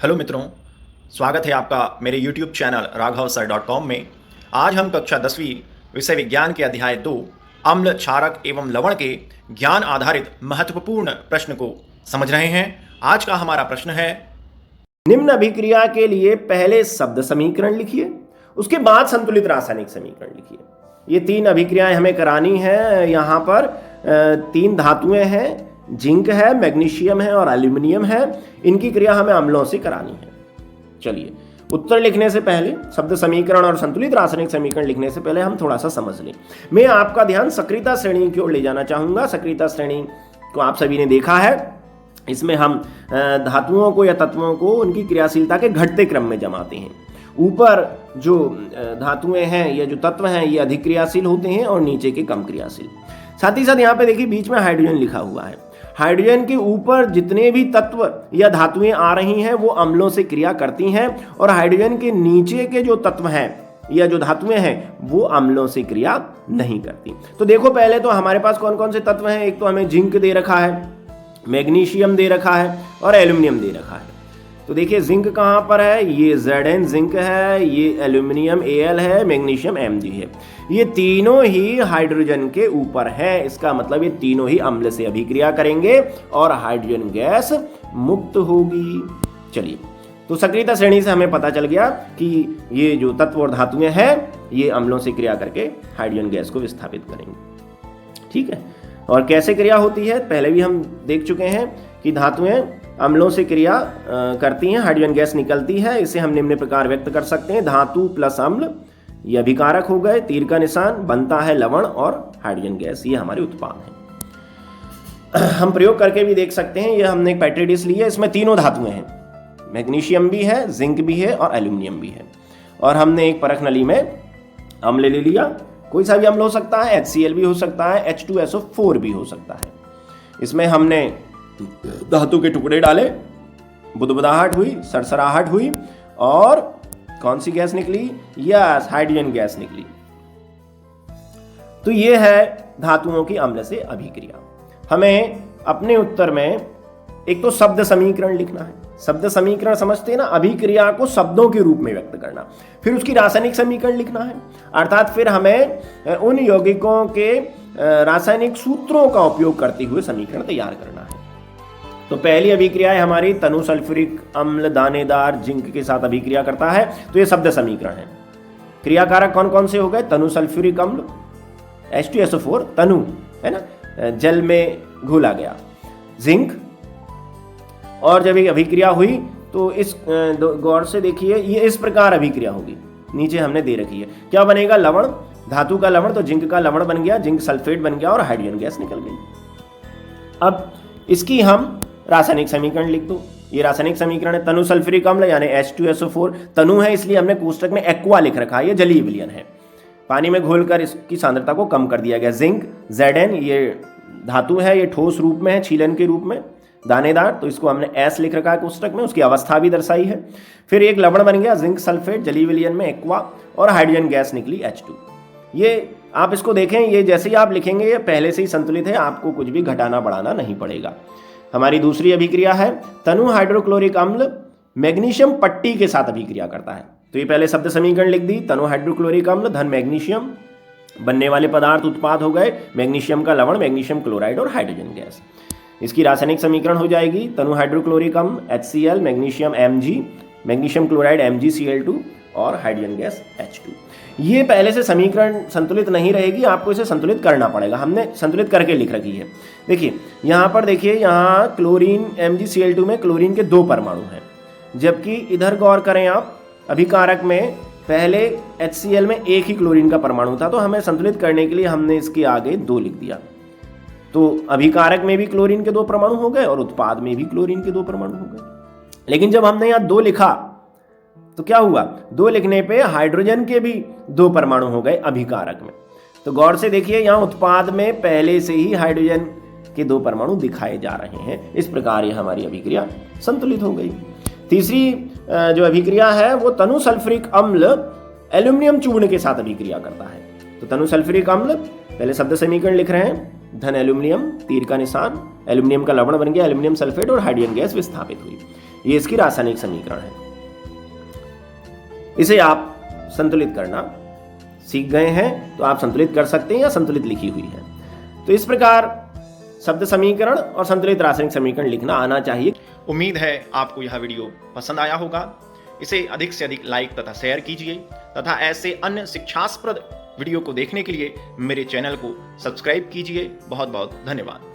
Hello मित्रों, स्वागत है आपका मेरे YouTube चैनल raghavarsir.com में। आज हम कक्षा 10वीं विषय विज्ञान के अध्याय 2 अम्ल, क्षारक एवं लवण के ज्ञान आधारित महत्वपूर्ण प्रश्न को समझ रहे हैं। आज का हमारा प्रश्न है, निम्न अभिक्रिया के लिए पहले शब्द समीकरण लिखिए, उसके बाद संतुलित रासायनिक समीकरण लिखिए। ये तीन अभिक्रियाएं हमें करानी है। यहाँ पर तीन धातुएं हैं, जिंक है, मैग्नीशियम है और एल्यूमिनियम है। इनकी क्रिया हमें अम्लों से करानी है। चलिए, उत्तर लिखने से पहले, शब्द समीकरण और संतुलित रासायनिक समीकरण लिखने से पहले हम थोड़ा सा समझ लें। मैं आपका ध्यान सक्रियता श्रेणी की ओर ले जाना चाहूंगा। सक्रियता श्रेणी को आप सभी ने देखा है। इसमें हम धातुओं को या तत्वों को उनकी क्रियाशीलता के घटते क्रम में जमाते हैं। ऊपर जो धातुएं हैं या जो तत्व हैं ये अधिक क्रियाशील होते हैं और नीचे के कम क्रियाशील। साथ ही साथ यहाँ पे देखिए बीच में हाइड्रोजन लिखा हुआ है। हाइड्रोजन के ऊपर जितने भी तत्व या धातुएं आ रही हैं वो अम्लों से क्रिया करती हैं, और हाइड्रोजन के नीचे के जो तत्व हैं या जो धातुएं हैं वो अम्लों से क्रिया नहीं करती। तो देखो, पहले तो हमारे पास कौन कौन से तत्व हैं। एक तो हमें जिंक दे रखा है, मैग्नीशियम दे रखा है और एल्यूमिनियम दे रखा है। तो देखिए, जिंक कहाँ पर है, ये Zn जिंक है, ये एल्यूमिनियम Al है, मैग्नीशियम Mg है। ये तीनों ही हाइड्रोजन के ऊपर है। इसका मतलब ये तीनों ही अम्ल से अभिक्रिया करेंगे और हाइड्रोजन गैस मुक्त होगी। चलिए, तो सक्रियता श्रेणी से हमें पता चल गया कि ये जो तत्व और धातुएं हैं ये अम्लों से क्रिया करके हाइड्रोजन गैस को विस्थापित करेंगे। ठीक है, और कैसे क्रिया होती है पहले भी हम देख चुके हैं कि धातुएं अम्लों से क्रिया करती हैं, हाइड्रोजन गैस निकलती है। इसे हम निम्न प्रकार व्यक्त कर सकते हैं, धातु प्लस अम्ल, ये अभिकारक हो गए, तीर का निशान, बनता है लवण और हाइड्रोजन गैस, ये हमारे उत्पाद हैं। हम प्रयोग करके भी देख सकते हैं। ये हमने एक पेट्री डिश ली है, इसमें तीनों धातुएं हैं, मैग्नीशियम भी है, जिंक भी है और एल्यूमिनियम भी है। और हमने एक परख नली में अम्ल ले लिया। कोई सा भी अम्ल हो सकता है, HCl भी हो सकता है, H2SO4 भी हो सकता है। इसमें हमने धातु के टुकड़े डाले, बुदबुदाहट हुई, सरसराहट हुई और कौन सी गैस निकली? यस, हाइड्रोजन गैस निकली। तो ये है धातुओं की अम्ल से अभिक्रिया। हमें अपने उत्तर में एक तो शब्द समीकरण लिखना है। शब्द समीकरण समझते हैं ना, अभिक्रिया को शब्दों के रूप में व्यक्त करना। फिर उसकी रासायनिक समीकरण लिखना है, अर्थात फिर हमें उन यौगिकों के रासायनिक सूत्रों का उपयोग करते हुए समीकरण तैयार करना है। तो पहली अभिक्रिया है हमारी, तनु सल्फ्यूरिक अम्ल दानेदार जिंक के साथ अभिक्रिया करता है, तो ये शब्द समीकरण है। क्रियाकारक कौन कौन से हो गए? तनु सल्फ्यूरिक अम्ल, H2SO4, तनु है ना, जल में घुला गया, जिंक। और जब एक अभिक्रिया हुई तो इस गौर से देखिए, ये इस प्रकार अभिक्रिया होगी, नीचे हमने दे रखी है। क्या बनेगा? लवण, धातु का लवण, तो जिंक का लवण बन गया, जिंक सल्फेट बन गया और हाइड्रोजन गैस निकल गई। अब इसकी हम रासायनिक समीकरण लिख दो। ये रासायनिक समीकरण है, तनु सल्फ्यूरिक अम्ल यानी H2SO4। तनु है इसलिए हमने कोष्टक में एक्वा लिख रखा है, ये जलीय विलयन है, पानी में घोलकर इसकी सांद्रता को कम कर दिया गया। जिंक Zn, ये धातु है, ये ठोस रूप में है, छीलन के रूप में, दानेदार, तो इसको हमने S लिख रखा है कोष्टक में, उसकी अवस्था भी दर्शाई है। फिर एक लवण बन गया, जिंक सल्फेट, जलीय विलयन में एक्वा, और हाइड्रोजन गैस निकली H2। ये आप इसको देखें, ये जैसे ही आप लिखेंगे ये पहले से ही संतुलित है, आपको कुछ भी घटाना बढ़ाना नहीं पड़ेगा। हमारी दूसरी अभिक्रिया है, तनु हाइड्रोक्लोरिक अम्ल मैग्नीशियम पट्टी के साथ अभिक्रिया करता है। तो ये पहले शब्द समीकरण लिख दी, तनु हाइड्रोक्लोरिक अम्ल धन मैग्नीशियम, बनने वाले पदार्थ उत्पाद हो गए मैग्नीशियम का लवण, मैग्नीशियम क्लोराइड और हाइड्रोजन गैस। इसकी रासायनिक समीकरण हो जाएगी, तनु हाइड्रोक्लोरिक अम्ल HCl, magnesium Mg, magnesium chloride MgCl2 और हाइड्रोजन गैस H2। ये पहले से समीकरण संतुलित नहीं रहेगी, आपको इसे संतुलित करना पड़ेगा। हमने संतुलित करके लिख रखी है। देखिए यहाँ पर, देखिए यहाँ क्लोरीन MgCl2 में क्लोरीन के 2 परमाणु हैं, जबकि इधर गौर करें आप, अभिकारक में पहले HCl में एक ही क्लोरीन का परमाणु था, तो हमें संतुलित करने के लिए हमने इसके आगे 2 लिख दिया। तो अभिकारक में भी क्लोरीन के 2 परमाणु हो गए और उत्पाद में भी क्लोरीन के 2 परमाणु हो गए। लेकिन जब हमने यहाँ 2 लिखा तो क्या हुआ? 2 लिखने पे हाइड्रोजन के भी 2 परमाणु हो गए अभिकारक में। तो गौर से देखिए, यहाँ उत्पाद में पहले से ही हाइड्रोजन के 2 परमाणु दिखाए जा रहे हैं। इस प्रकार ये हमारी अभिक्रिया संतुलित हो गई। तीसरी जो अभिक्रिया है वो तनु सल्फ्यूरिक अम्ल एल्यूमिनियम चूर्ण के साथ अभिक्रिया करता है। तो तनु सल्फ्यूरिक अम्ल, पहले शब्द समीकरण लिख रहे हैं, धन एल्यूमिनियम, तीर का निशान, एल्यूमिनियम का लवण बन गया एल्यूमिनियम सल्फेट और हाइड्रोजन गैस विस्थापित हुई। ये इसकी रासायनिक समीकरण है। इसे आप संतुलित करना सीख गए हैं तो आप संतुलित कर सकते हैं या संतुलित लिखी हुई है। तो इस प्रकार शब्द समीकरण और संतुलित रासायनिक समीकरण लिखना आना चाहिए। उम्मीद है आपको यह वीडियो पसंद आया होगा। इसे अधिक से अधिक लाइक तथा शेयर कीजिए तथा ऐसे अन्य शिक्षास्पद वीडियो को देखने के लिए मेरे चैनल को सब्सक्राइब कीजिए। बहुत बहुत धन्यवाद।